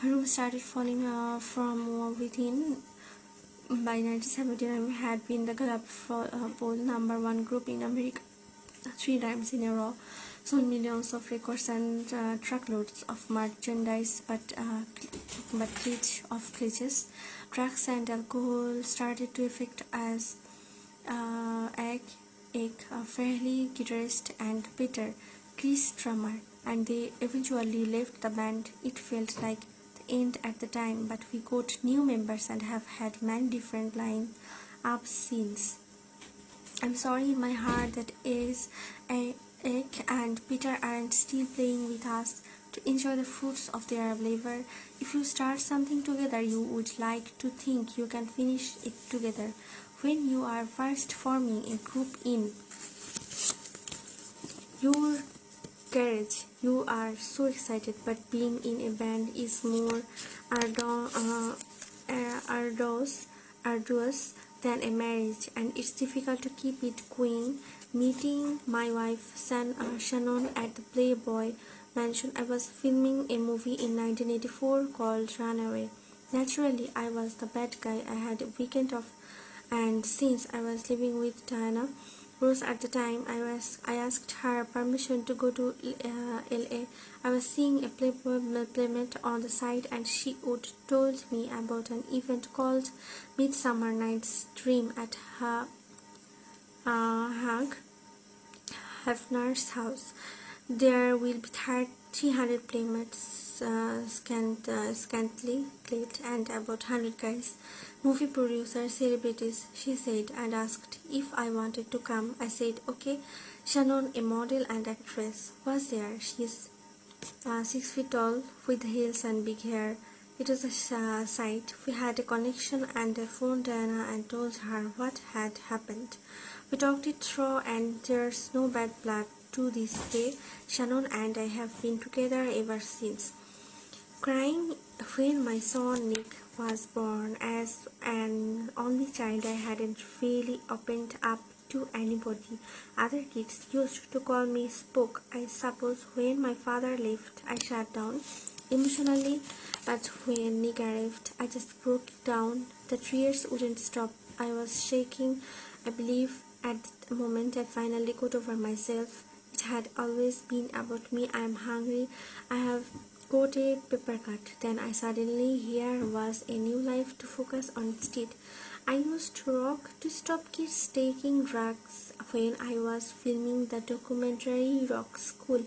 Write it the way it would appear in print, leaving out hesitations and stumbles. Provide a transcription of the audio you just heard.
room started falling from within. By 1979, we had been the club poll #1 group in America 3 times in a row, sold millions of records and truckloads of merchandise, but glitches, drugs, and alcohol started to affect us. Egg, Fairley guitarist, and Peter, Chris drummer, and they eventually left the band. It felt like the end at the time, but we got new members and have had many different line-up since. I'm sorry in my heart that Egg and Peter aren't still playing with us to enjoy the fruits of their labor. If you start something together, you would like to think you can finish it together. When you are first forming a group in your garage, you are so excited, but being in a band is more arduous than a marriage, and it's difficult to keep it going. Meeting my wife Shannon at the Playboy Mansion, I was filming a movie in 1984 called Runaway. Naturally, I was the bad guy. I had a weekend off, and since I was living with Diana Rose at the time, I asked her permission to go to LA. I was seeing a playmate on the side, and she would told me about an event called Midsummer Night's Dream at Hugh Hefner's house. There will be 300 playmates, scantily clad, and about 100 guys, movie producers, celebrities, she said, and asked if I wanted to come. I said, okay. Shannon, a model and actress, was there. She's 6 feet tall, with heels and big hair. It was a sight. We had a connection, and I phoned Diana and told her what had happened. We talked it through, and there's no bad blood to this day. Shannon and I have been together ever since. Crying when my son Nick was born. As an only child, I hadn't really opened up to anybody. Other kids used to call me spook. I suppose when my father left, I shut down emotionally, but when Nick arrived, I just broke down. The tears wouldn't stop. I was shaking. I believe at the moment I finally got over myself. It had always been about me. I am hungry. I have got a paper cut. Then I suddenly, here was a new life to focus on instead. I used to rock to stop kids taking drugs when I was filming the documentary Rock School.